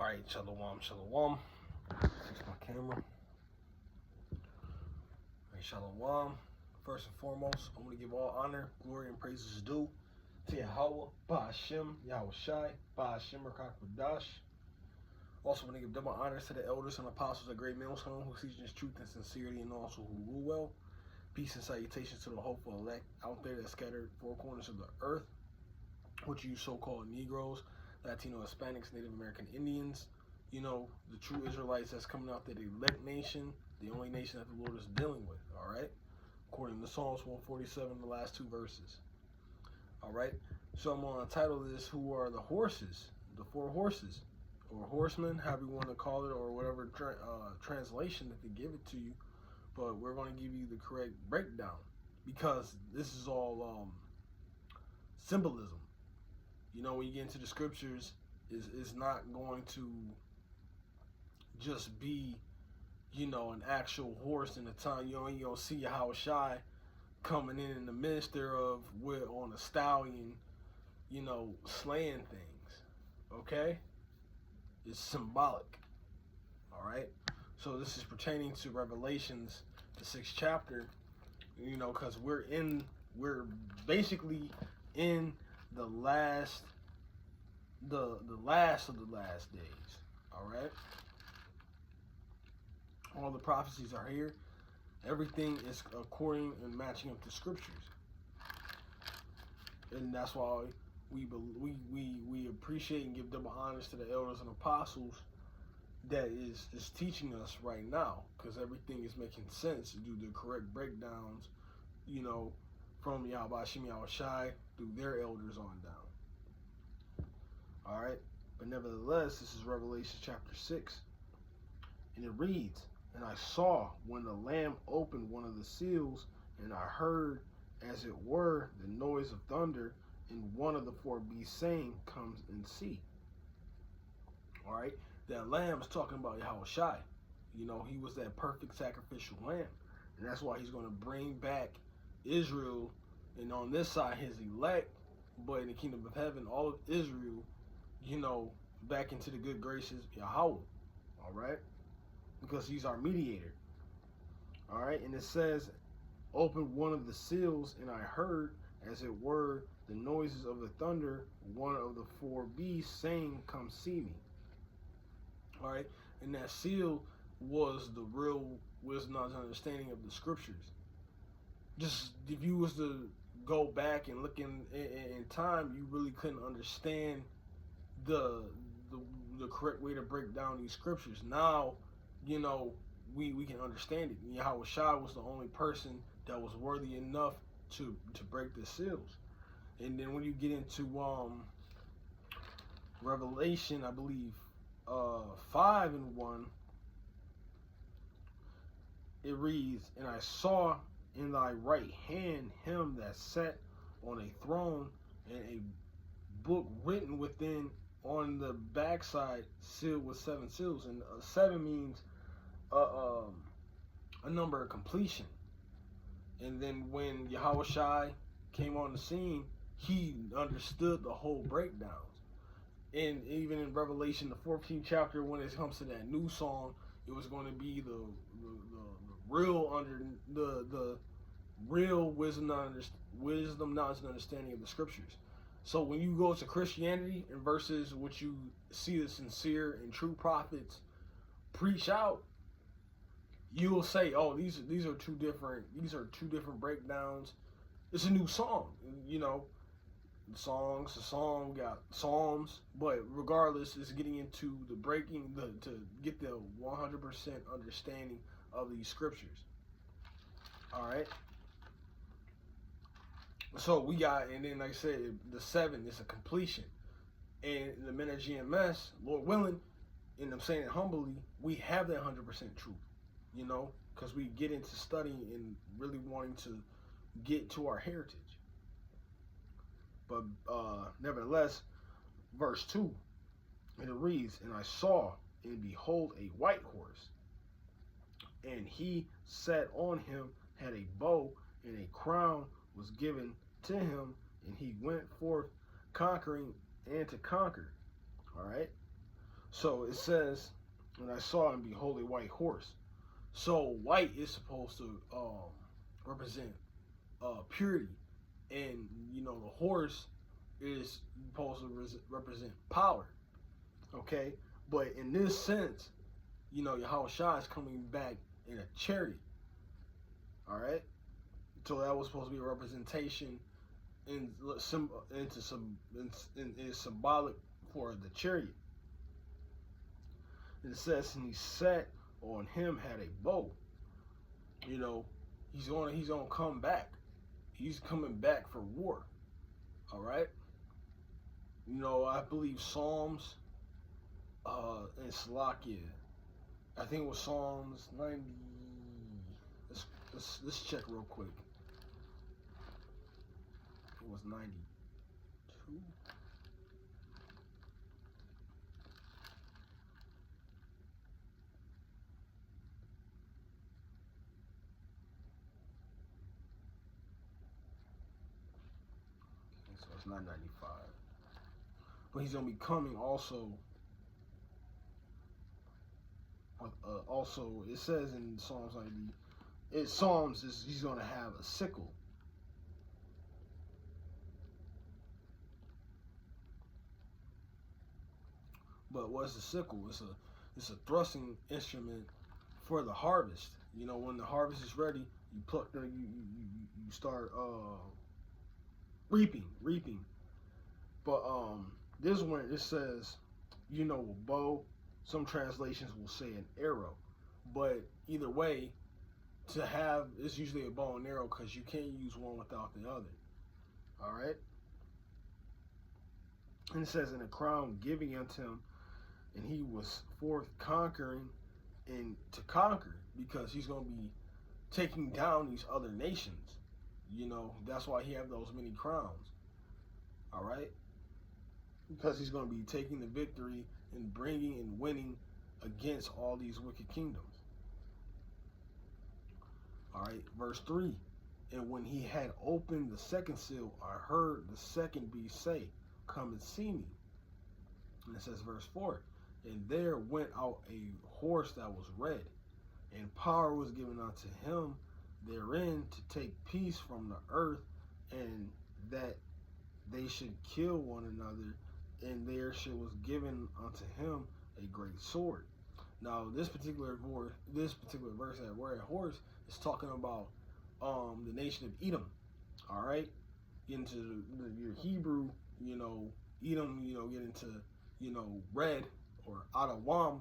Alright, shalom, shalom. Fix my camera. Alright, shalom. First and foremost, I want to give all honor, glory, and praises due to Yahweh, Ba'ashem, Yahweh Shai, Ba'ashem, Rakakadash. Also want to give double honors to the elders and apostles of Great Millstone who teach us truth and sincerity and also who rule well. Peace and salutations to the hopeful elect out there that scattered four corners of the earth, which you so-called Negroes, Latino, Hispanics, Native American Indians, you know, the true Israelites that's coming out there, the elect nation, the only nation that the Lord is dealing with, all right? According to Psalms 147, the last two verses, all right? So I'm going to title this, Who Are the Horses? The Four Horses, or Horsemen, however you want to call it, or whatever translation that they give it to you. But we're going to give you the correct breakdown because this is all symbolism. You know, when you get into the scriptures, is not going to just be, you know, an actual horse in the time. You don't see Yahweh Shai coming in the midst thereof with on a stallion, you know, slaying things. Okay? It's symbolic. Alright? So this is pertaining to Revelations, the 6th chapter, you know, because we're basically in the last of the last days. All right, all the prophecies are here. Everything is according and matching up to scriptures, and that's why we appreciate and give double honors to the elders and apostles that is teaching us right now, because everything is making sense to do the correct breakdowns, you know, from Yahweh Shem Yahweh Shai through their elders on down. All right, but nevertheless, this is Revelation chapter 6, and it reads, "And I saw when the Lamb opened one of the seals, and I heard, as it were, the noise of thunder, and one of the four beasts saying, Come and see." All right, that Lamb is talking about Yahweh Shai. You know, he was that perfect sacrificial lamb, and that's why he's going to bring back Israel, and on this side, his elect, but in the kingdom of heaven, all of Israel, you know, back into the good graces of Yahweh, all right? Because he's our mediator, all right? And it says, "Open one of the seals, and I heard, as it were, the noises of the thunder, one of the four beasts saying, Come see me." All right? And that seal was the real wisdom and understanding of the scriptures. Just if you was to go back and look in time, you really couldn't understand the correct way to break down these scriptures. Now, you know, we can understand it. Yahweh Shai was the only person that was worthy enough to break the seals. And then when you get into Revelation, I believe 5:1, it reads, "And I saw in thy right hand him that sat on a throne, and a book written within on the backside, sealed with 7 seals." And 7 means a number of completion. And then when Yahweh Shai came on the scene, he understood the whole breakdowns. And even in Revelation, the 14th chapter, when it comes to that new song, it was going to be the real wisdom, knowledge, and understanding of the scriptures. So when you go to Christianity and versus what you see the sincere and true prophets preach out, you will say, "Oh, these are two different breakdowns." It's a new song, you know. The song got psalms, but regardless, it's getting into the breaking to get the 100% understanding of these scriptures. All right. So we got, and then like I said, the 7 is a completion, and the men at GMS, Lord willing, and I'm saying it humbly, we have that 100% truth, you know, because we get into studying and really wanting to get to our heritage. But nevertheless, verse 2, and it reads, "And I saw, and behold, a white horse, and he sat on him, had a bow, and a crown was given to him, and he went forth conquering and to conquer." All right. So it says, and I saw and behold a white horse. So white is supposed to represent purity, and you know the horse is supposed to represent power. Okay, but in this sense, you know Yahweh Shah is coming back in a chariot. All right, so that was supposed to be a representation into some is symbolic for the chariot. And it says, and he sat on him had a bow. You know, he's gonna come back. He's coming back for war. All right. You know, I believe Psalms and Salakia. I think it was Psalms 90. Let's check real quick. It was 92. So it's not 95. But he's gonna be coming also. Also, it says in Psalms 90, he's gonna have a sickle. But what's the sickle? It's a thrusting instrument for the harvest. You know, when the harvest is ready, you pluck the you start reaping. But this one it says, you know, a bow. Some translations will say an arrow, but either way, to have it's usually a bow and arrow because you can't use one without the other. All right. And it says, in a crown giving unto him, and he was forth conquering and to conquer because he's going to be taking down these other nations. You know, that's why he have those many crowns. All right. Because he's going to be taking the victory and bringing and winning against all these wicked kingdoms. All right, verse 3. And when he had opened the second seal, I heard the second beast say, come and see me. And it says, verse 4. And there went out a horse that was red, and power was given unto him therein to take peace from the earth, and that they should kill one another, and there was given unto him a great sword. Now, this particular verse that red horse is talking about the nation of Edom. All right, get into your Hebrew, you know, Edom, you know, get into, you know, red or Adawam,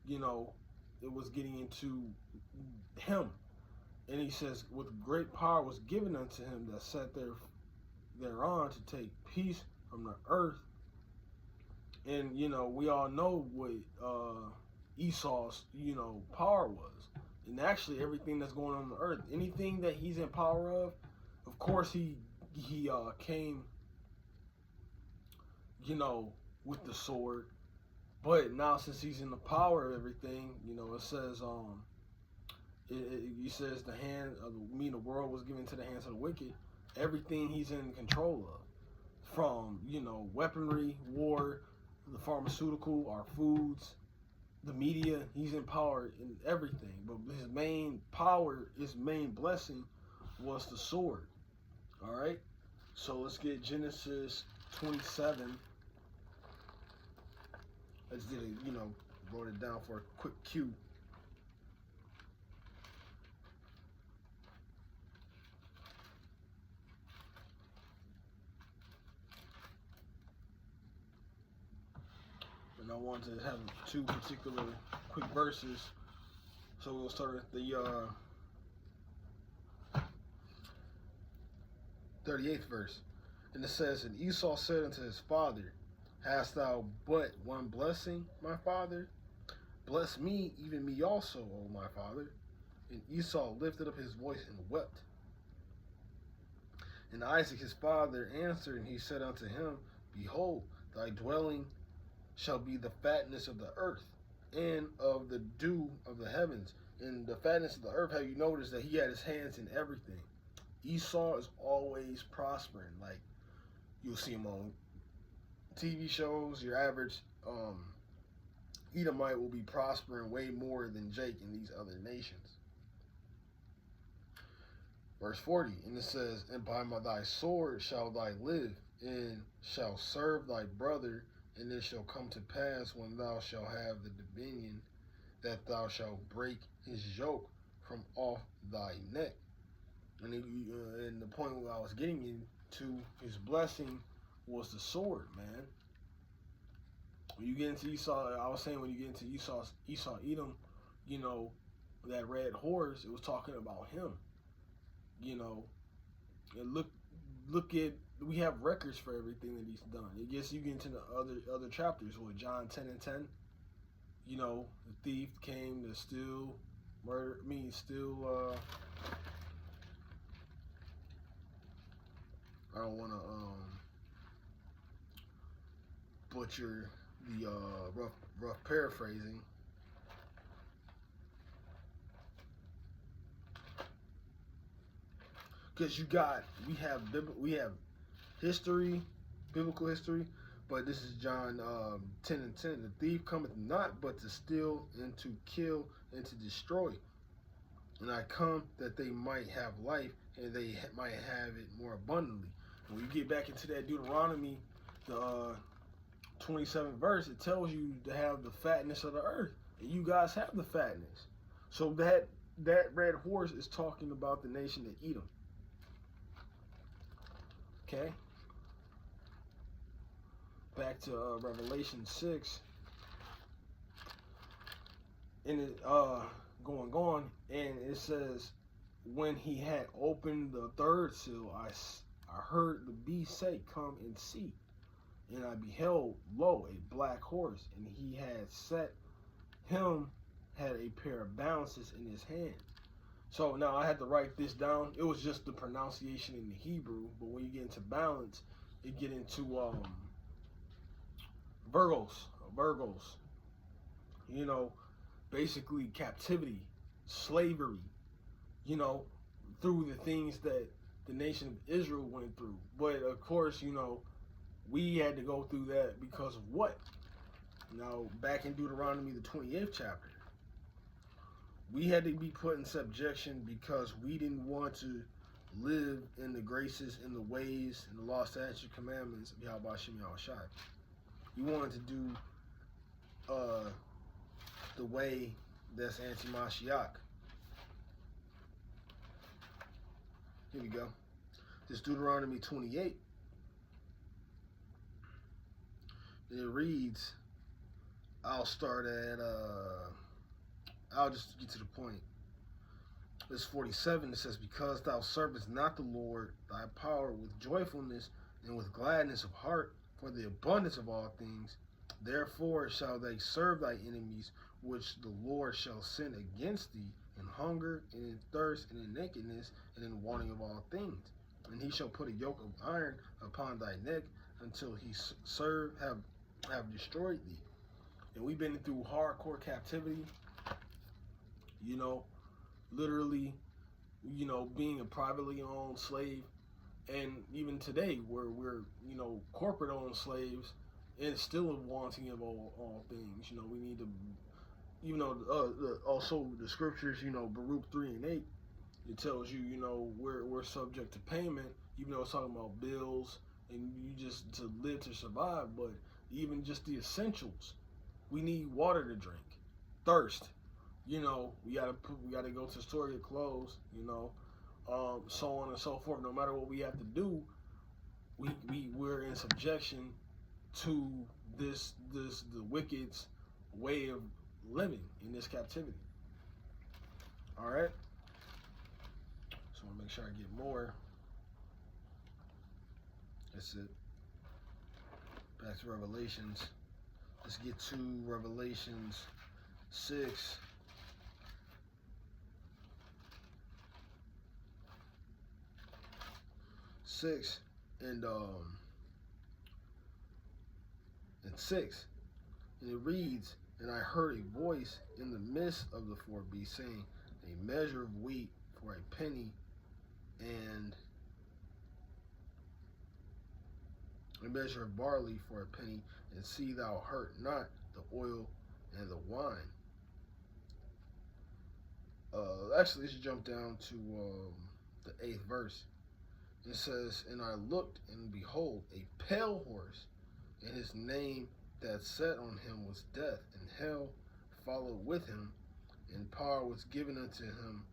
you know, it was getting into him. And he says, with great power was given unto him that sat thereon to take peace from the earth. And, you know, we all know what Esau's, you know, power was. And actually everything that's going on the earth, anything that he's in power of course he came, you know, with the sword. But now since he's in the power of everything, you know, it says he says the hand of the world was given to the hands of the wicked. Everything he's in control of, from, you know, weaponry, war, the pharmaceutical, our foods, the media. He's in power in everything. But his main power, his main blessing, was the sword. All right. So let's get Genesis 27. I just did it, you know, wrote it down for a quick cue. And I wanted to have two particular quick verses. So we'll start at the 38th verse. And it says, and Esau said unto his father, hast thou but one blessing, my father? Bless me, even me also, O my father. And Esau lifted up his voice and wept. And Isaac his father answered, and he said unto him, behold, thy dwelling shall be the fatness of the earth, and of the dew of the heavens. And the fatness of the earth, have you noticed that he had his hands in everything? Esau is always prospering. Like, you'll see him on TV shows, your average Edomite will be prospering way more than Jake in these other nations. Verse 40, and it says, and by thy sword shall thy live, and shall serve thy brother, and it shall come to pass when thou shalt have the dominion, that thou shalt break his yoke from off thy neck. And the point where I was getting into his blessing was the sword, man. When you get into Esau, I was saying when you get into Esau Edom, you know, that red horse, it was talking about him. You know, and look at, we have records for everything that he's done. I guess you get into the other chapters with John 10 and 10. You know, the thief came to steal, I don't want to butcher the rough paraphrasing. Because we have history, biblical history, but this is John 10 and 10. The thief cometh not but to steal and to kill and to destroy. And I come that they might have life and they might have it more abundantly. When you get back into that Deuteronomy, the 27th verse, it tells you to have the fatness of the earth. And you guys have the fatness. So that red horse is talking about the nation of Edom. Okay. Back to Revelation 6. And it going, and it says, when he had opened the third seal, I heard the beast say, come and see. And I beheld, lo, a black horse, and he had a pair of balances in his hand. So now I had to write this down. It was just the pronunciation in the Hebrew, but when you get into balance, you get into Virgos. You know, basically captivity, slavery, you know, through the things that the nation of Israel went through. But of course, you know, we had to go through that because of what? Now, back in Deuteronomy, the 28th chapter, we had to be put in subjection because we didn't want to live in the graces and the ways and the law, statutes, commandments of Yahweh Shem Yahushai. We wanted to do the way that's anti-Mashiach. Here we go. This Deuteronomy 28. It reads, I'll start at, I'll just get to the point. Verse 47, it says, because thou servest not the Lord thy power with joyfulness and with gladness of heart for the abundance of all things, therefore shall they serve thy enemies, which the Lord shall send against thee in hunger and in thirst and in nakedness and in wanting of all things. And he shall put a yoke of iron upon thy neck until he have destroyed thee. And we've been through hardcore captivity, you know, literally, you know, being a privately owned slave. And even today, where we're, you know, corporate owned slaves and still wanting of all things. You know, we need to, even though also the scriptures, you know, Baruch 3 and 8, it tells you, you know, we're subject to payment, even though it's talking about bills and you just to live to survive. But even just the essentials, we need water to drink, thirst. You know, we gotta go to the store to get clothes. You know, so on and so forth. No matter what we have to do, we're in subjection to the wicked's way of living in this captivity. All right. So I want to make sure I get more. That's it. Back to Revelations. Let's get to Revelations 6. And 6. And it reads, and I heard a voice in the midst of the four beasts saying, a measure of wheat for a penny, and a measure of barley for a penny, and see thou hurt not the oil and the wine. Actually, let's jump down to the 8th verse. It says, "And I looked, and behold, a pale horse, and his name that sat on him was Death, and hell followed with him, and power was given unto him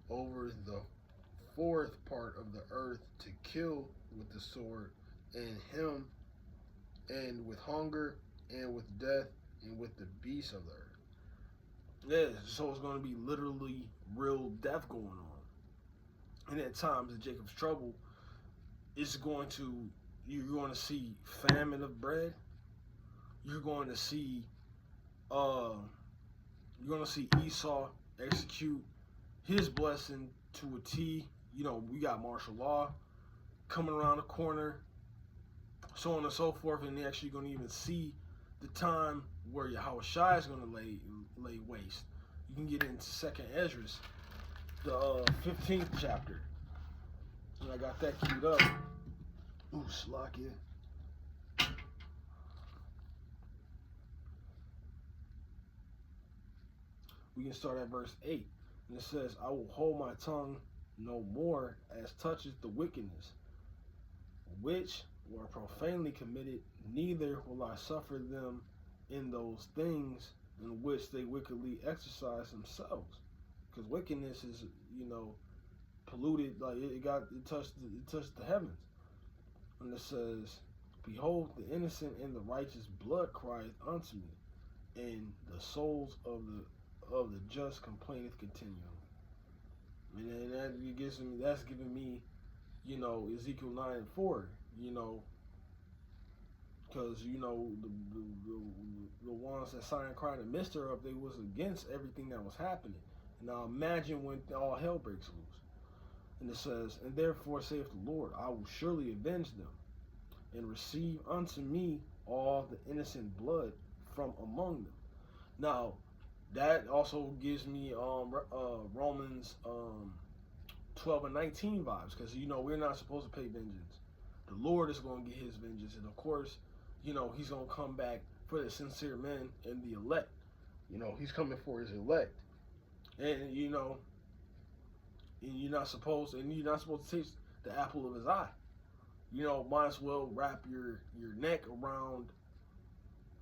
over the fourth part of the earth to kill with the sword, and him, and with hunger, and with death, and with the beasts of the earth." Yeah, so it's going to be literally real death going on. And at times in Jacob's trouble, you're going to see famine of bread. You're going to see Esau execute his blessing to a T. You know, we got martial law coming around the corner, so on and so forth, and they're actually going to even see the time where Yahushua is going to lay waste. You can get into 2nd Esdras, the 15th chapter, and I got that queued up. Ooh, Slakia. We can start at verse 8, and it says, "I will hold my tongue no more as touches the wickedness which were profanely committed, neither will I suffer them in those things in which they wickedly exercise themselves." Because wickedness is, polluted, like it touched the heavens. And it says, "Behold, the innocent and the righteous blood crieth unto me, and the souls of the just complaineth continually." And then that's giving me, Ezekiel 9:4, because the ones that signed cried and missed her up, they was against everything that was happening. Now imagine when all hell breaks loose. And it says, "And therefore saith the Lord, I will surely avenge them, and receive unto me all the innocent blood from among them." Now, that also gives me Romans 12:19 vibes, because we're not supposed to pay vengeance. The Lord is going to get his vengeance, and of course, he's going to come back for the sincere men and the elect. He's coming for his elect, and you're not supposed to taste the apple of his eye. Might as well wrap your neck around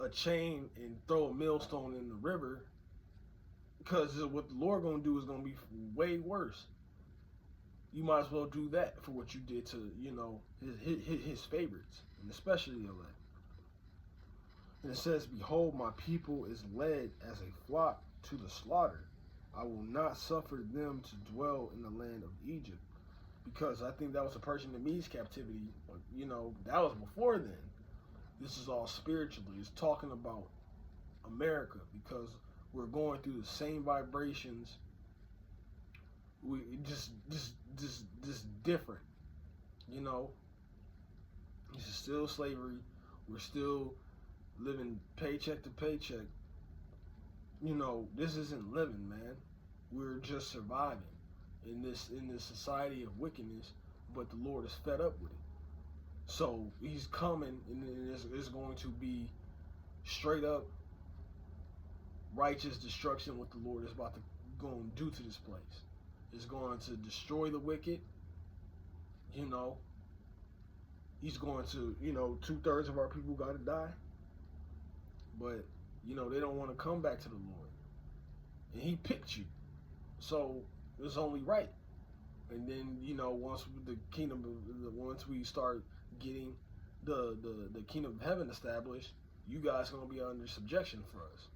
a chain and throw a millstone in the river, because what the Lord going to do is going to be way worse. You might as well do that for what you did to, his favorites, and especially the elect. And it says, "Behold, my people is led as a flock to the slaughter. I will not suffer them to dwell in the land of Egypt." Because I think that was a Persian and Medes captivity. But, that was before then. This is all spiritually. It's talking about America, because we're going through the same vibrations. We just different. This is still slavery. We're still living paycheck to paycheck. This isn't living, man. We're just surviving in this society of wickedness, but the Lord is fed up with it. So he's coming, and it's going to be straight up righteous destruction what the Lord is about to go and do to this place. It's going to destroy the wicked. He's going to, 2/3 of our people got to die. But, they don't want to come back to the Lord. And he picked you. So it's only right. And then, once we start getting the kingdom of heaven established, you guys are going to be under subjection for us.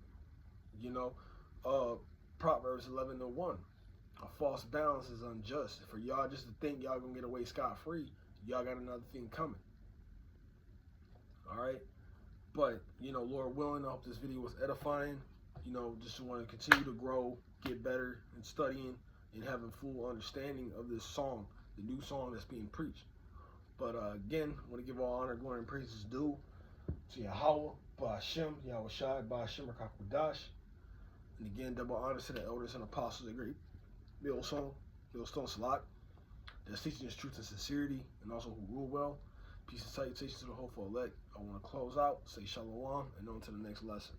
Proverbs 11:1. "A false balance is unjust. For y'all just to think y'all going to get away scot-free, y'all got another thing coming." All right? But, Lord willing, I hope this video was edifying. Just want to continue to grow, get better in studying, and having full understanding of this song, the new song that's being preached. But again, I want to give all honor, glory, and praises due to Yahweh, Ba'ashem, Yahushua, Ba'ashem, Rakakwadash. And again, double honors to the elders and apostles, the great Millstone Salat, that's teaching us truth and sincerity, and also who rule well. Peace and salutations to the hopeful elect. I want to close out, say shalom, and on to the next lesson.